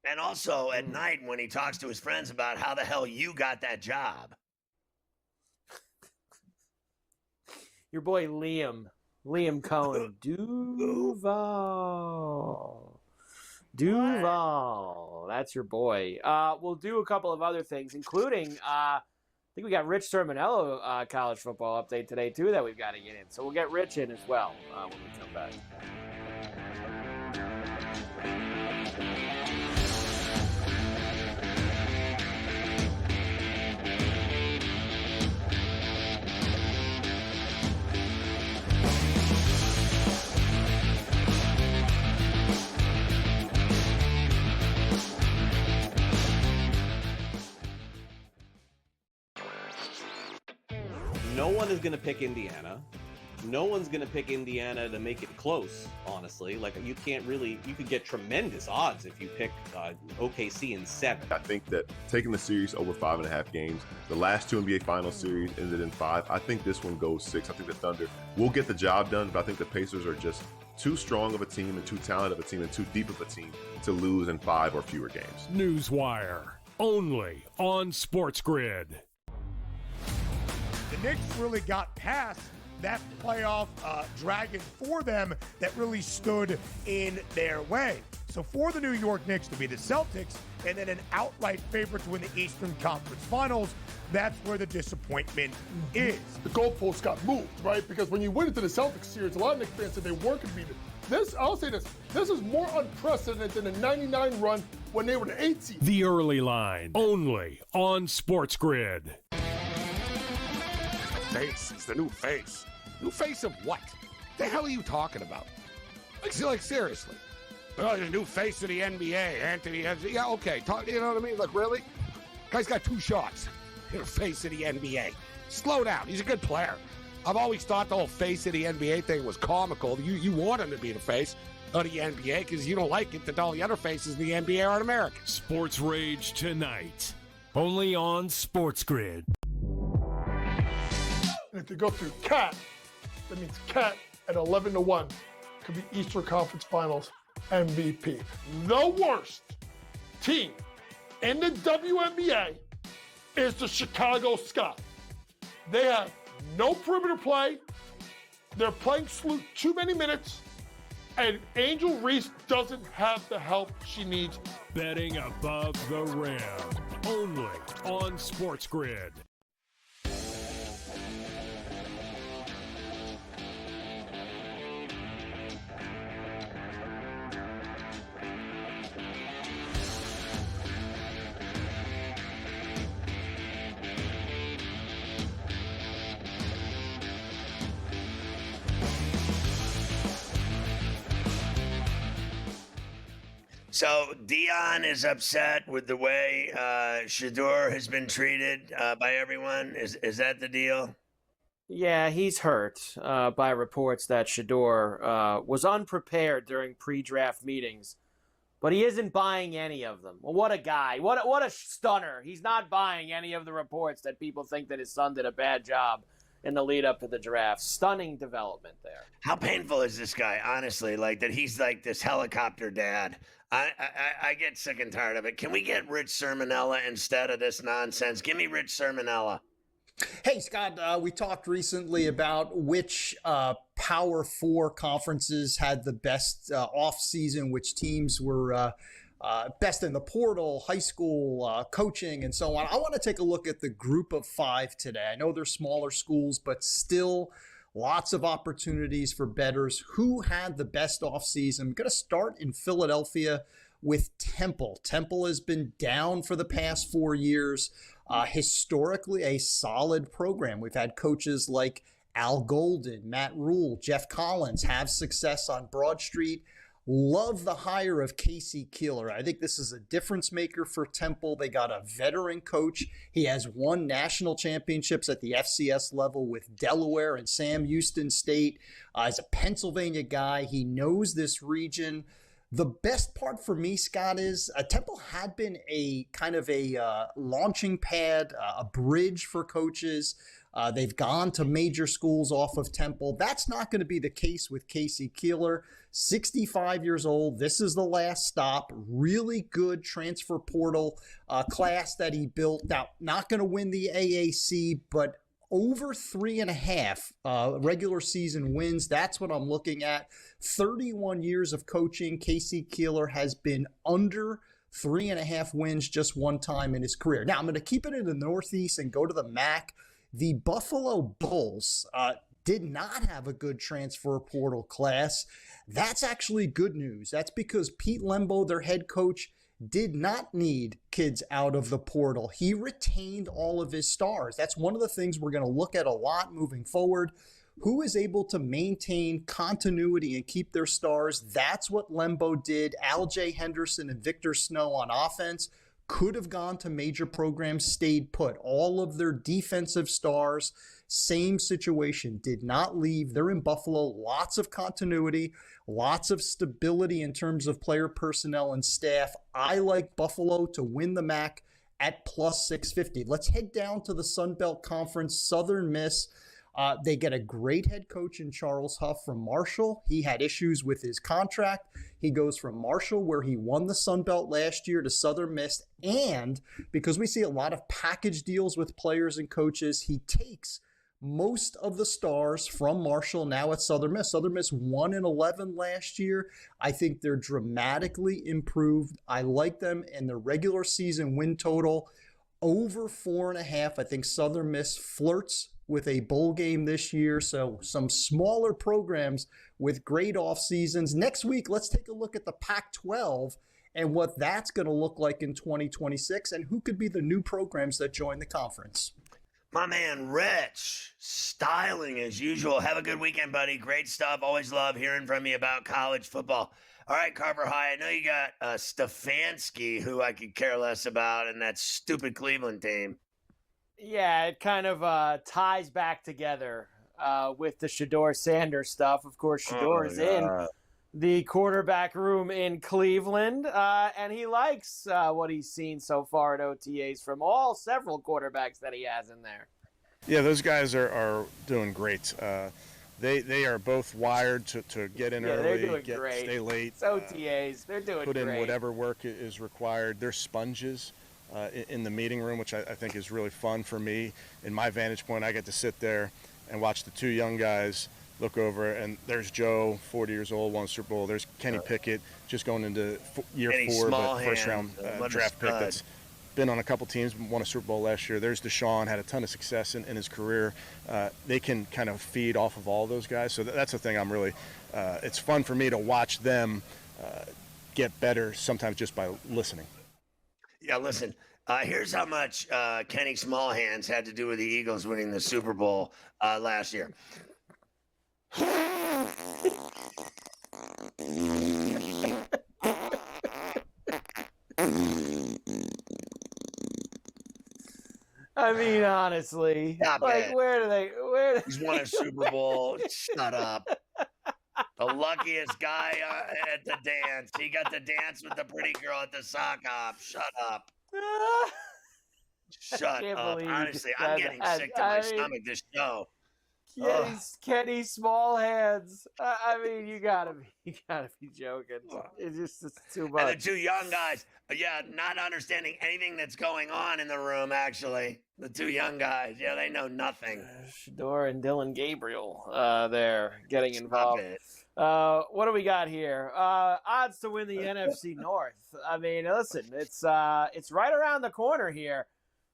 And also at night when he talks to his friends about how the hell you got that job. Your boy Liam Cohen. Duval. That's your boy. We'll do a couple of other things, including I think we got Rich Sermonello college football update today, too, that we've got to get in. So we'll get Rich in as well when we come back. No one is going to pick Indiana. no one's going to pick Indiana to make it close, honestly. Like, you could get tremendous odds if you pick OKC in 7. I think that taking the series over 5.5 games, the last 2 NBA Finals series ended in 5. I think this one goes 6. I think the Thunder will get the job done, but I think the Pacers are just too strong of a team and too talented of a team and too deep of a team to lose in 5 or fewer games. Newswire, only on SportsGrid. The Knicks really got past that playoff dragon for them that really stood in their way. So for the New York Knicks to be the Celtics and then an outright favorite to win the Eastern Conference Finals, that's where the disappointment is. The goalposts got moved, right? Because when you went into the Celtics series, a lot of Knicks fans said they weren't going to beat it. I'll say this is more unprecedented than the 99 run when they were the 8th seed. The Early Line, only on SportsGrid. Face. It's the new face. New face of what? The hell are you talking about? Like seriously. Oh, the new face of the NBA, Anthony. Yeah, okay. You know what I mean? Like, really? Guy's got 2 shots. You're face of the NBA. Slow down. He's a good player. I've always thought the whole face of the NBA thing was comical. You want him to be the face of the NBA because you don't like it that all the other faces in the NBA aren't American. Sports Rage tonight, only on SportsGrid. And if you go through Cat, that means Cat at 11-1 could be Eastern Conference Finals MVP. The worst team in the WNBA is the Chicago Sky. They have no perimeter play. They're playing Sloot too many minutes. And Angel Reese doesn't have the help she needs. Betting above the rim, only on SportsGrid. So Dion is upset with the way Shedeur has been treated by everyone. Is that the deal? Yeah, he's hurt by reports that Shedeur was unprepared during pre-draft meetings, but he isn't buying any of them. Well, what a guy. What a stunner. He's not buying any of the reports that people think that his son did a bad job in the lead up to the draft. Stunning development there. How painful is this guy, honestly? Like that he's like this helicopter dad. I get sick and tired of it. Can we get Rich Sermonella instead of this nonsense? Give me Rich Sermonella. Hey, Scott, we talked recently about which Power 4 conferences had the best offseason, which teams were best in the portal, high school, coaching, and so on. I want to take a look at the group of 5 today. I know they're smaller schools, but still lots of opportunities for bettors. Who had the best offseason? I'm going to start in Philadelphia with Temple. Temple has been down for the past 4 years. Historically, a solid program. We've had coaches like Al Golden, Matt Rule, Jeff Collins have success on Broad Street. Love the hire of Casey Keeler. I think this is a difference maker for Temple. They got a veteran coach. He has won national championships at the FCS level with Delaware and Sam Houston State. He's a Pennsylvania guy. He knows this region. The best part for me, Scott, is Temple had been a kind of a launching pad, a bridge for coaches. They've gone to major schools off of Temple. That's not going to be the case with Casey Keeler. 65 years old. This is the last stop. Really good transfer portal class that he built. Now, not going to win the AAC, but over 3.5 regular season wins. That's what I'm looking at. 31 years of coaching. Casey Keeler has been under 3.5 wins just one time in his career. Now, I'm going to keep it in the Northeast and go to the MAC. The Buffalo Bulls did not have a good transfer portal class. That's actually good news. That's because Pete Lembo, their head coach, did not need kids out of the portal. He retained all of his stars. That's one of the things we're going to look at a lot moving forward. Who is able to maintain continuity and keep their stars? That's what Lembo did. Al J. Henderson and Victor Snow on offense. could have gone to major programs, stayed put. All of their defensive stars, same situation, did not leave. They're in Buffalo. Lots of continuity, lots of stability in terms of player personnel and staff. I like Buffalo to win the MAC at plus 650. Let's head down to the Sun Belt Conference, Southern Miss. They get a great head coach in Charles Huff from Marshall. He had issues with his contract. He goes from Marshall, where he won the Sun Belt last year, to Southern Miss. And because we see a lot of package deals with players and coaches, he takes most of the stars from Marshall now at Southern Miss. Southern Miss 1-11 last year. I think they're dramatically improved. I like them in the regular season win total over 4.5. I think Southern Miss flirts with a bowl game this year. So some smaller programs with great off seasons. Next week, let's take a look at the Pac-12 and what that's going to look like in 2026 and who could be the new programs that join the conference. My man, Rich, styling as usual. Have a good weekend, buddy. Great stuff. Always love hearing from you about college football. All right, Carver High, I know you got Stefanski, who I could care less about, and that stupid Cleveland team. Yeah, it kind of ties back together with the Shedeur Sanders stuff. Of course, Shedeur is in the quarterback room in Cleveland, and he likes what he's seen so far at OTAs from several quarterbacks that he has in there. Yeah, those guys are doing great. They are both wired to get in early, they're doing great. Stay late. It's OTAs. They're doing put great. in whatever work is required. They're sponges in the meeting room, which I think is really fun for me. In my vantage point, I get to sit there and watch the two young guys look over, and there's Joe, 40 years old, won Super Bowl. There's Kenny Pickett, just going into year 4, but first-round draft pick that's been on a couple teams, won a Super Bowl last year. There's Deshaun, had a ton of success in his career. They can kind of feed off of all those guys. So that's the thing I'm really it's fun for me to watch them get better sometimes just by listening. Yeah, listen, here's how much Kenny Smallhands had to do with the Eagles winning the Super Bowl last year. I mean, honestly, where He's won a Super Bowl. Shut up. The luckiest guy at the dance. He got to dance with the pretty girl at the sock hop. Shut up. Shut up. Honestly, I'm getting sick to my stomach this show. Kenny Smallhands. I mean, you gotta be joking. It's too much. And the two young guys, not understanding anything that's going on in the room. Actually, the two young guys, they know nothing. Shedeur and Dylan Gabriel, there getting involved. What do we got here? Odds to win the NFC North. I mean, listen, it's right around the corner here.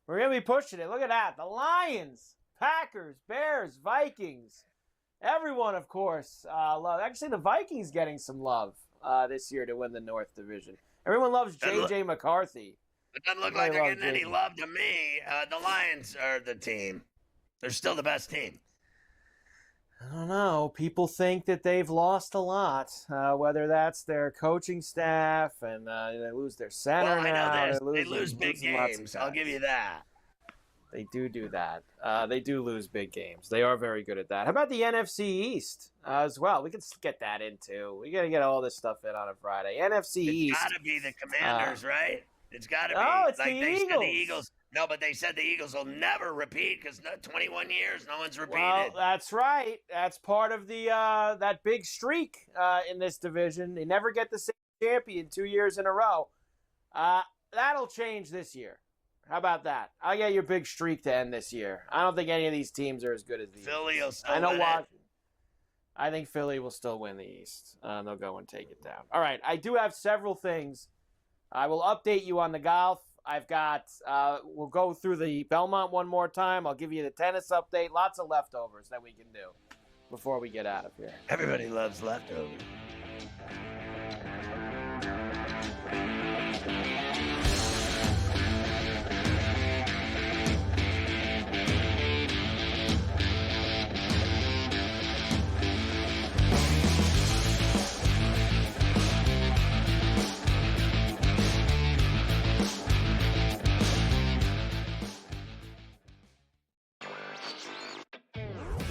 We're gonna be pushing it. Look at that. The Lions, Packers, Bears, Vikings. Everyone, of course, love. Actually, the Vikings getting some love this year to win the North Division. Everyone loves J.J. McCarthy. It doesn't look like they're getting any love to me. The Lions are the team. They're still the best team. I don't know. People think that they've lost a lot, whether that's their coaching staff and they lose their center now. They lose big games. I'll give you that. They do that. They do lose big games. They are very good at that. How about the NFC East as well? We can get that in too. We got to get all this stuff in on a Friday. NFC East. It's got to be the Commanders, right? It's got to be. Oh, it's like the they Eagles. Said the Eagles. No, but they said the Eagles will never repeat because 21 years, no one's repeated. Well, that's right. That's part of the that big streak in this division. They never get the same champion 2 years in a row. That'll change this year. How about that? I'll get your big streak to end this year. I don't think any of these teams are as good as the Philly East. will still I know win Washington. it. I think Philly will still win the East. They'll go and take it down. All right. I do have several things. I will update you on the golf. I've got, we'll go through the Belmont one more time. I'll give you the tennis update. Lots of leftovers that we can do before we get out of here. Everybody loves leftovers.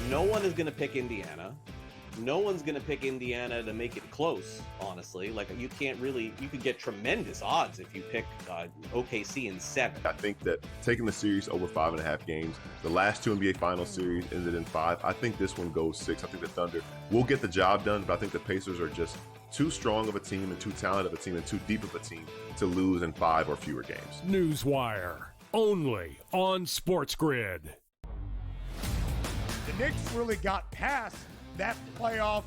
No one is going to pick Indiana. No one's going to pick Indiana to make it close, honestly. Like, you can't really, you could get tremendous odds if you pick OKC in 7. I think that taking the series over 5.5 games, the last 2 NBA Finals series ended in 5. I think this one goes 6. I think the Thunder will get the job done, but I think the Pacers are just too strong of a team and too talented of a team and too deep of a team to lose in 5 or fewer games. Newswire, only on SportsGrid. The Knicks really got past that playoff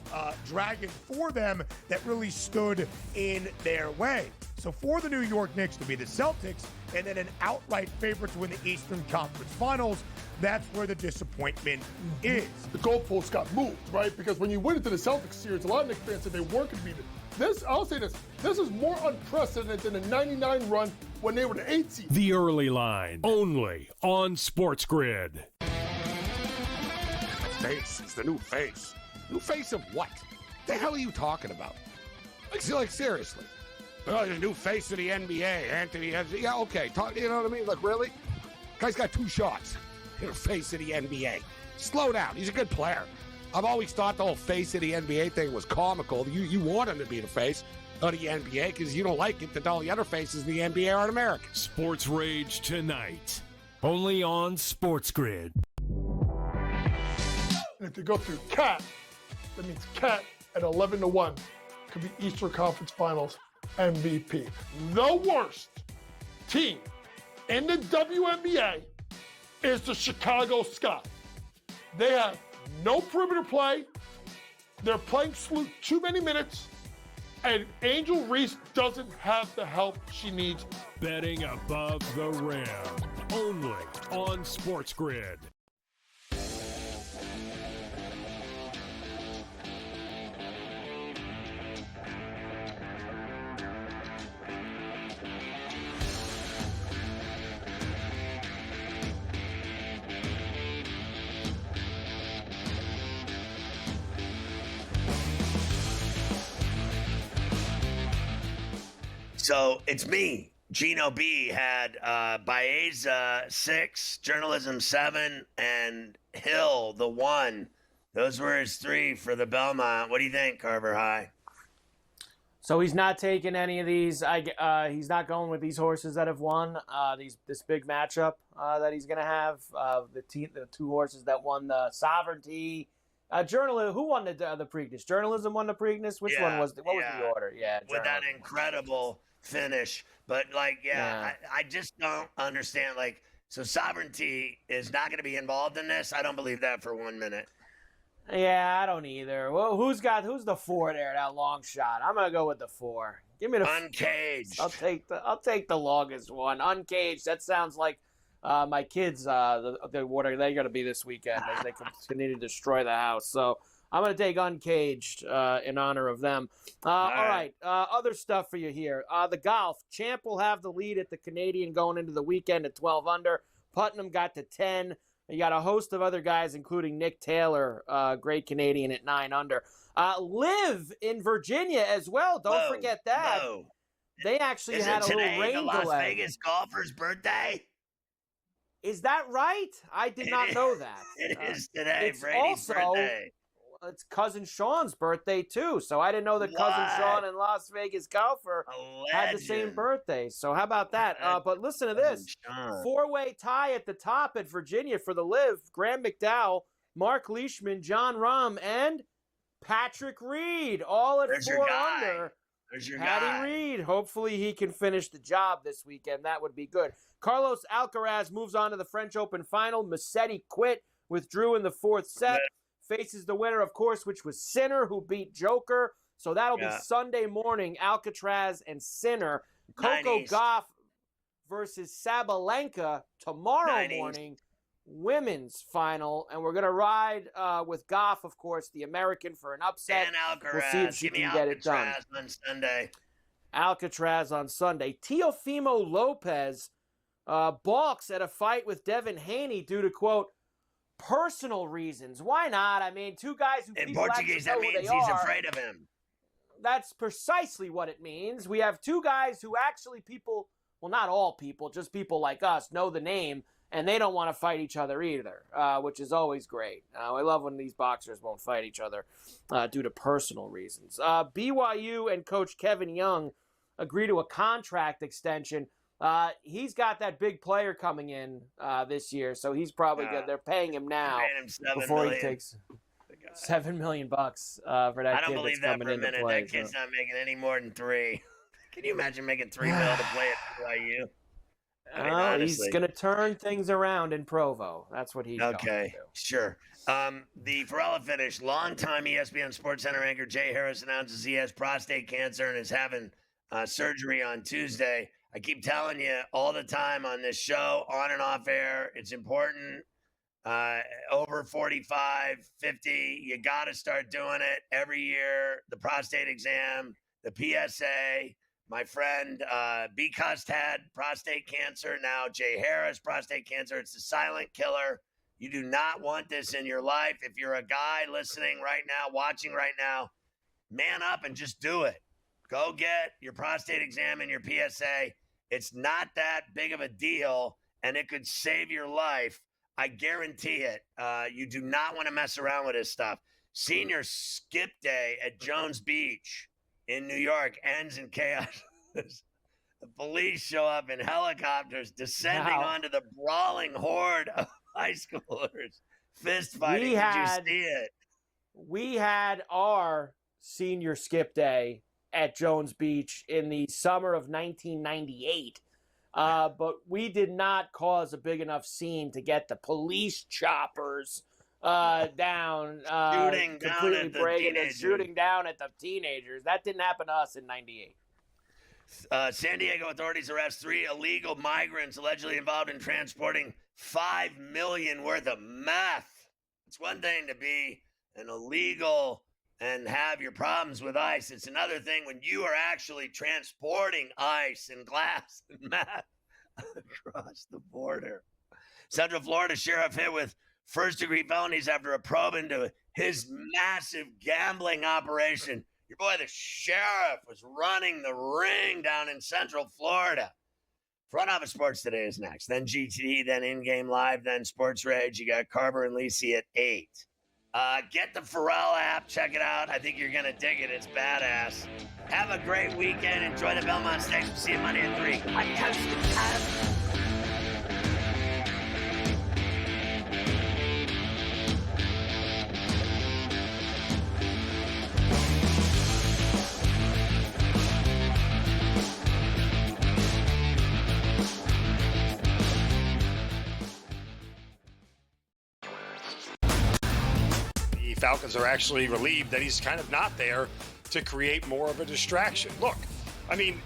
dragon for them that really stood in their way. So for the New York Knicks to be the Celtics and then an outright favorite to win the Eastern Conference Finals, that's where the disappointment is. The goalpost got moved, right? Because when you went into the Celtics series, a lot of Knicks fans said they weren't going to beat it. This, I'll say this is more unprecedented than the 99 run when they were the 8th seed. The Early Line, only on SportsGrid. Face. It's the new face. New face of what? The hell are you talking about? Like seriously. Oh, the new face of the NBA, Anthony. Yeah, okay. You know what I mean? Like, really? Guy's got 2 shots. You're face of the NBA. Slow down. He's a good player. I've always thought the whole face of the NBA thing was comical. You want him to be the face of the NBA because you don't like it that all the other faces of the NBA aren't American. Sports Rage tonight, only on SportsGrid. And if you go through Cat, that means Cat at 11-1 could be Eastern Conference Finals MVP. The worst team in the WNBA is the Chicago Sky. They have no perimeter play. They're playing too many minutes. And Angel Reese doesn't have the help she needs. Betting above the rim, only on SportsGrid. So it's me. Gino B had Baeza 6, Journalism 7, and Hill the 1. Those were his 3 for the Belmont. What do you think, Carver High? So he's not taking any of these. He's not going with these horses that have won. This big matchup that he's going to have. The 2 horses that won the Sovereignty. Journalism. Who won the Preakness? Journalism won the Preakness. Which one was? What was the order? Yeah, with that incredible finish. But I just don't understand. So Sovereignty is not going to be involved in this. I don't believe that for 1 minute. Yeah, I don't either. Well, who's the 4 there? That long shot. I'm gonna go with the 4. Give me the Uncaged. I'll take the longest one. Uncaged. That sounds like my kids. What are they gonna be this weekend? As they continue to destroy the house. So I'm gonna take Uncaged in honor of them. All right. Other stuff for you here. The golf. Champ will have the lead at the Canadian going into the weekend at 12 under. Putnam got to 10. You got a host of other guys, including Nick Taylor, great Canadian at 9 under. Live in Virginia as well. Don't forget that. They actually had a little rain delay. Las Vegas golfer's birthday? Is that right? I did not know that. It is today. Brady's birthday. It's Cousin Sean's birthday, too. So I didn't know that Cousin Sean and Las Vegas golfer had the same birthday. So how about that? But listen to this. 4-way tie at the top at Virginia for the Live. Graham McDowell, Mark Leishman, John Rahm, and Patrick Reed. All at 4 under. There's your Patty guy. Reed. Hopefully he can finish the job this weekend. That would be good. Carlos Alcaraz moves on to the French Open final. Musetti withdrew in the 4th set. Faces the winner, of course, which was Sinner, who beat Joker. So that'll be Sunday morning, Alcatraz and Sinner. Coco Gauff versus Sabalenka tomorrow morning, women's final. And we're going to ride with Gauff, of course, the American, for an upset. And Alcaraz. We'll see if she can get it done. On Sunday. Alcatraz on Sunday. Teofimo Lopez balks at a fight with Devin Haney due to, quote, personal reasons. Why not? I mean, 2 guys who in Portuguese, that means he's afraid of him. That's precisely what it means. We have 2 guys who actually not all people, just people like us, know the name. and they don't want to fight each other either, which is always great. I love when these boxers won't fight each other due to personal reasons. BYU and Coach Kevin Young agree to a contract extension. He's got that big player coming in this year, so he's probably good. They're paying him now before he takes $7 million for that I don't kid believe that's that coming for a in to minute. play. That kid's not making any more than $3 million. Can you imagine making $3 million to play at BYU? I mean, honestly. He's going to turn things around in Provo. That's what he's going to do. Sure. The Ferrall finish. Longtime ESPN SportsCenter anchor Jay Harris announces he has prostate cancer and is having surgery on Tuesday. I keep telling you all the time on this show, on and off air, it's important. Over 45, 50, you got to start doing it every year. The prostate exam, the PSA. My friend B. Cust had prostate cancer. Now Jay Harris, prostate cancer. It's the silent killer. You do not want this in your life. If you're a guy listening right now, watching right now, man up and just do it. Go get your prostate exam and your PSA. It's not that big of a deal, and it could save your life. I guarantee it. You do not want to mess around with this stuff. Senior skip day at Jones Beach in New York ends in chaos. The police show up in helicopters descending onto the brawling horde of high schoolers. Fist fighting. Did you see it? We had our senior skip day at Jones Beach in the summer of 1998. But we did not cause a big enough scene to get the police choppers down, shooting down at the teenagers. That didn't happen to us in 98. San Diego authorities arrest 3 illegal migrants allegedly involved in transporting $5 million worth of meth. It's one thing to be an illegal and have your problems with ICE. It's another thing when you are actually transporting ice and glass and meth across the border. Central Florida sheriff hit with first-degree felonies after a probe into his massive gambling operation. Your boy, the sheriff, was running the ring down in Central Florida. Front Office Sports Today is next. Then GTD, then In-Game Live, then Sports Rage. You got Carver and Lisi at 8. Get the Ferrall app. Check it out. I think you're going to dig it. It's badass. Have a great weekend. Enjoy the Belmont Stakes. We'll see you Monday at 3. Falcons are actually relieved that he's kind of not there to create more of a distraction. Look, I mean,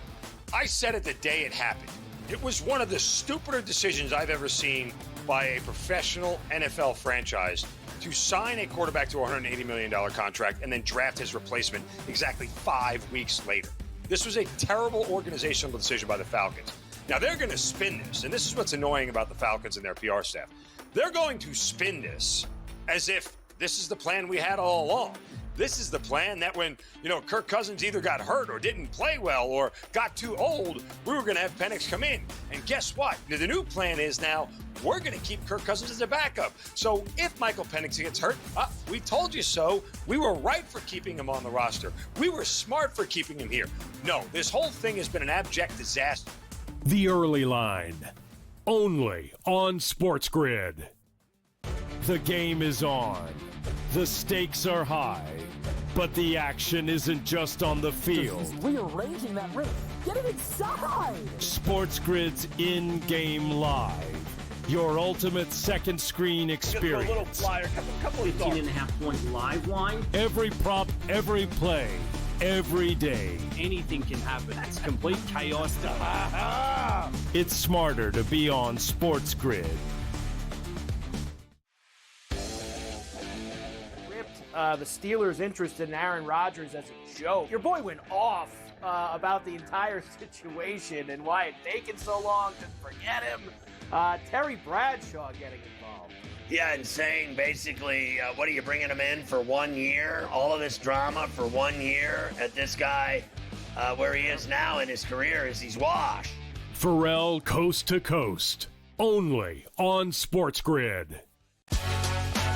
I said it the day it happened. It was one of the stupider decisions I've ever seen by a professional NFL franchise to sign a quarterback to a $180 million contract and then draft his replacement exactly 5 weeks later. This was a terrible organizational decision by the Falcons. Now, they're going to spin this, and this is what's annoying about the Falcons and their PR staff. They're going to spin this as if this is the plan we had all along. This is the plan that when, Kirk Cousins either got hurt or didn't play well or got too old, we were going to have Penix come in. And guess what? The new plan is now we're going to keep Kirk Cousins as a backup. So if Michael Penix gets hurt, we told you so. We were right for keeping him on the roster. We were smart for keeping him here. No, this whole thing has been an abject disaster. The Early Line, only on SportsGrid. The game is on. The stakes are high. But the action isn't just on the field. He's rearranging that roof. Get it inside! SportsGrid's In-Game Live. Your ultimate second screen experience. A little flyer, couple of 18.5-point live line. Every prop, every play, every day. Anything can happen. That's complete chaos. It's smarter to be on SportsGrid. The Steelers' interested in Aaron Rodgers as a joke. Your boy went off about the entire situation and why it taken so long to forget him. Terry Bradshaw getting involved. Yeah, and saying basically, what are you bringing him in for 1 year? All of this drama for 1 year at this guy, where he is now in his career is he's washed. Ferrall coast to coast. only on SportsGrid.